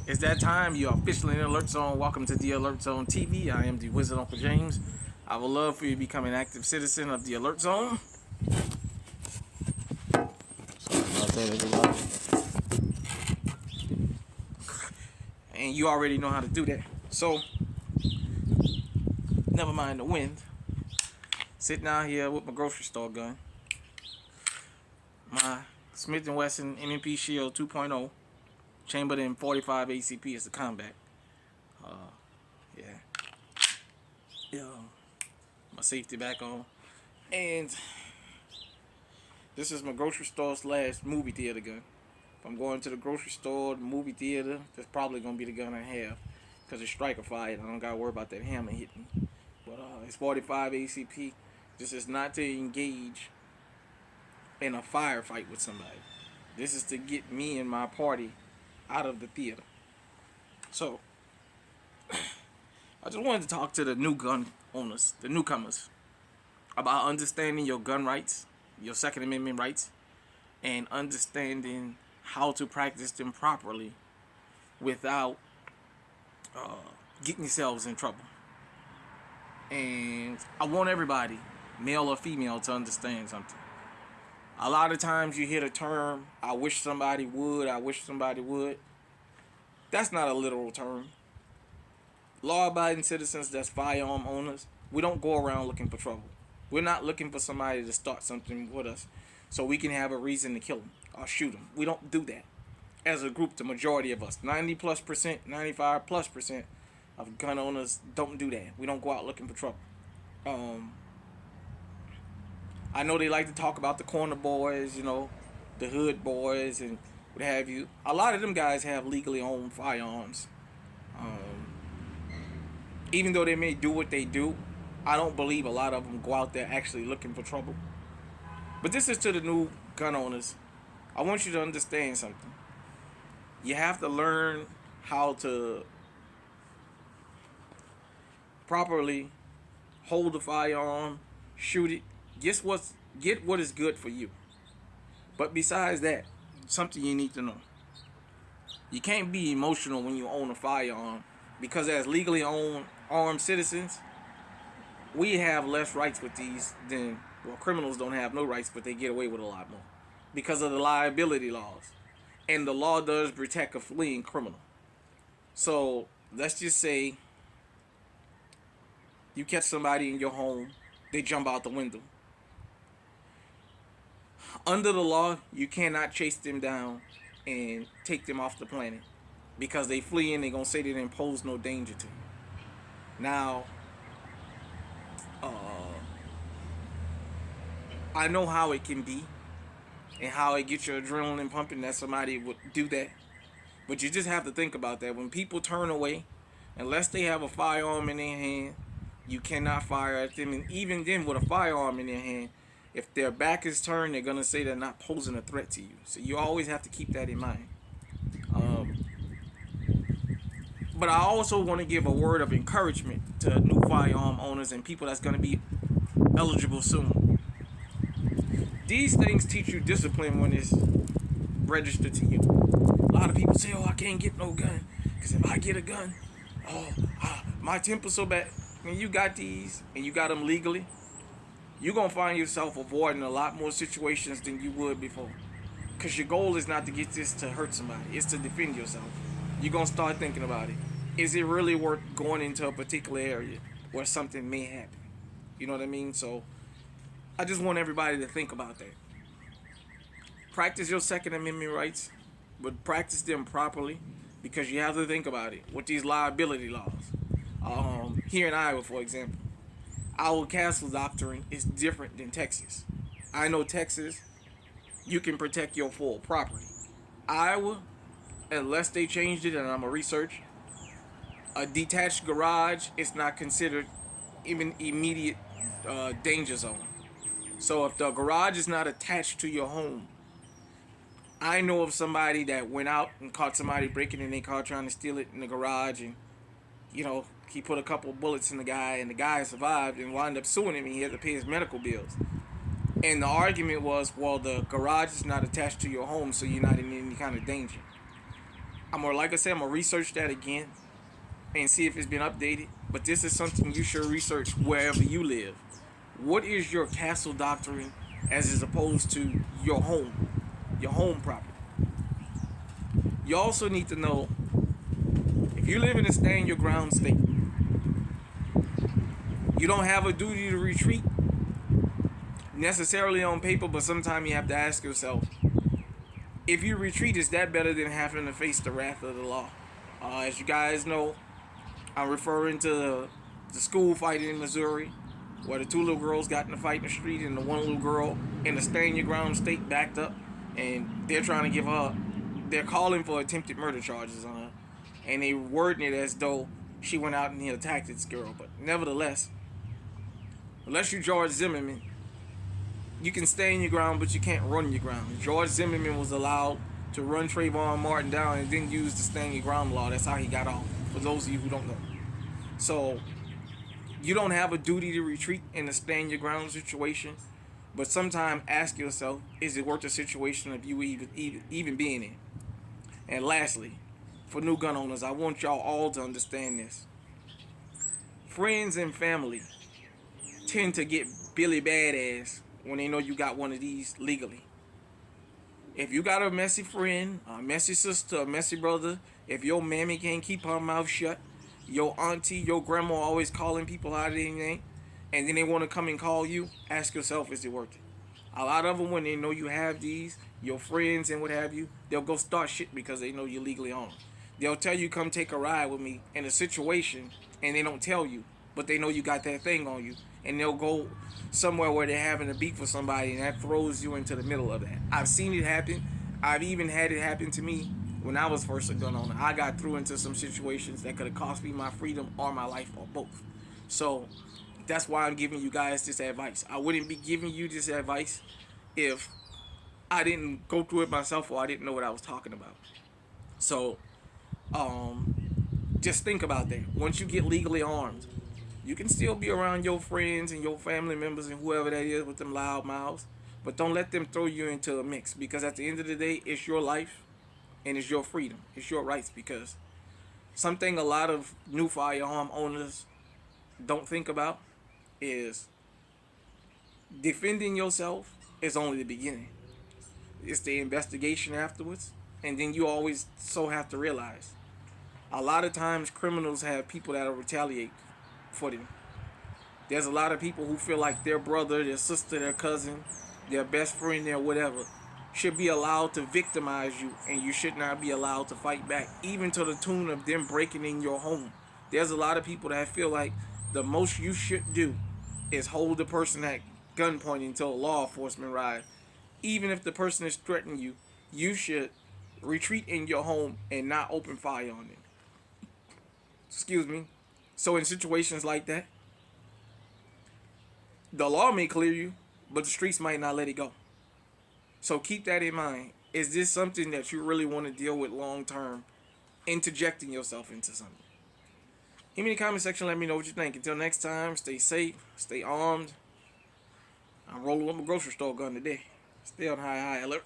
It's that time. You're officially in Alert Zone. Welcome to the Alert Zone TV. I am the Wizard Uncle James. I would love for you to become an active citizen of the Alert Zone. Sorry about that, everybody. And you already know how to do that. So, never mind the wind. Sitting out here with my grocery store gun. My Smith & Wesson M&P Shield 2.0. Chambered in 45 ACP is the combat. Yeah. Yeah. My safety back on. And this is my grocery store / movie theater gun. If I'm going to the grocery store, the movie theater, that's probably going to be the gun I have. Because it's striker fired. I don't got to worry about that hammer hitting me. But it's 45 ACP. This is not to engage in a firefight with somebody. This is to get me and my party out of the theater. So, I just wanted to talk to the new gun owners, the newcomers, about understanding your gun rights, your Second Amendment rights, and understanding how to practice them properly without getting yourselves in trouble. And I want everybody, male or female, to understand something. A lot of times you hear the term, I wish somebody would, I wish somebody would. That's not a literal term. Law-abiding citizens that's firearm owners, we don't go around looking for trouble. We're not looking for somebody to start something with us so we can have a reason to kill them or shoot them. We don't do that. As a group, the majority of us, 90+%, 95+% of gun owners don't do that. We don't go out looking for trouble. I know they like to talk about the corner boys, the hood boys and what have you. A lot of them guys have legally owned firearms. Even though they may do what they do, I don't believe a lot of them go out there actually looking for trouble. But this is to the new gun owners. I want you to understand something. You have to learn how to properly hold the firearm, shoot it, get what is good for you. But besides that, something you need to know. You can't be emotional when you own a firearm, because as legally owned armed citizens, we have less rights with these than, well, criminals don't have no rights, but they get away with a lot more because of the liability laws. And the law does protect a fleeing criminal. So let's just say you catch somebody in your home, they jump out the window. Under the law, you cannot chase them down and take them off the planet because they flee and they're going to say they didn't pose no danger to you. Now, I know how it can be and how it gets your adrenaline pumping that somebody would do that. But you just have to think about that. When people turn away, unless they have a firearm in their hand, you cannot fire at them. And even then, with a firearm in their hand, if their back is turned, they're going to say they're not posing a threat to you. So you always have to keep that in mind. But I also want to give a word of encouragement to new firearm owners and people that's going to be eligible soon. These things teach you discipline when it's registered to you. A lot of people say, I can't get no gun because if I get a gun, my temper's so bad. When you got these and you got them legally, you're going to find yourself avoiding a lot more situations than you would before. Because your goal is not to get this to hurt somebody. It's to defend yourself. You're going to start thinking about it. Is it really worth going into a particular area where something may happen? You know what I mean? So I just want everybody to think about that. Practice your Second Amendment rights, but practice them properly because you have to think about it with these liability laws. Here in Iowa, for example, our castle doctrine is different than Texas. I know Texas, you can protect your full property. Iowa, unless they changed it, and I'm going to research, a detached garage is not considered even immediate danger zone. So if the garage is not attached to your home, I know of somebody that went out and caught somebody breaking in their car trying to steal it in the garage, and he put a couple bullets in the guy, and the guy survived and wound up suing him, and he had to pay his medical bills. And the argument was, well, the garage is not attached to your home, so you're not in any kind of danger. like I said, I'm gonna research that again and see if it's been updated. But this is something you should research wherever you live. What is your castle doctrine as opposed to your home property? You also need to know if you live in a stand your ground state, you don't have a duty to retreat necessarily on paper, but sometimes you have to ask yourself, if you retreat, is that better than having to face the wrath of the law? As you guys know, I'm referring to the school fight in Missouri, where the two little girls got in a fight in the street, and the one little girl in the stand your ground state backed up, and they're trying to give her, they're calling for attempted murder charges on her, and they wording it as though she went out and he attacked this girl. But nevertheless, unless you George Zimmerman, you can stand your ground, but you can't run your ground. George Zimmerman was allowed to run Trayvon Martin down and didn't use the stand your ground law. That's how he got off, for those of you who don't know. So, you don't have a duty to retreat in a stand your ground situation, but sometimes ask yourself, is it worth the situation of you even being in? And lastly, for new gun owners, I want y'all all to understand this. Friends and family tend to get Billy Badass when they know you got one of these legally. If you got a messy friend, a messy sister, a messy brother, if your mammy can't keep her mouth shut, your auntie, your grandma always calling people out of their name, and then they want to come and call you, ask yourself, is it worth it? A lot of them, when they know you have these, your friends and what have you, they'll go start shit because they know you're legally armed. They'll tell you, come take a ride with me in a situation, and they don't tell you, but they know you got that thing on you. And they'll go somewhere where they're having a beef with somebody, and that throws you into the middle of that. I've seen it happen. I've even had it happen to me when I was first a gun owner. I got through into some situations that could have cost me my freedom or my life or both. So that's why I'm giving you guys this advice. I wouldn't be giving you this advice if I didn't go through it myself or I didn't know what I was talking about. So just think about that. Once you get legally armed, you can still be around your friends and your family members and whoever that is with them loud mouths, but don't let them throw you into a mix, because at the end of the day, it's your life and it's your freedom. It's your rights, because something a lot of new firearm owners don't think about is defending yourself is only the beginning. It's the investigation afterwards, and then you always so have to realize a lot of times criminals have people that'll retaliate for them. There's a lot of people who feel like their brother, their sister, their cousin, their best friend, their whatever, should be allowed to victimize you, and you should not be allowed to fight back, even to the tune of them breaking in your home. There's a lot of people that feel like the most you should do is hold the person at gunpoint until a law enforcement arrives. Even if the person is threatening you, you should retreat in your home and not open fire on them. Excuse me. So in situations like that, the law may clear you, but the streets might not let it go. So keep that in mind. Is this something that you really want to deal with long term? Interjecting yourself into something. Hit me in the comment section, let me know what you think. Until next time, stay safe, stay armed. I'm rolling with my grocery store gun today. Stay on high alert.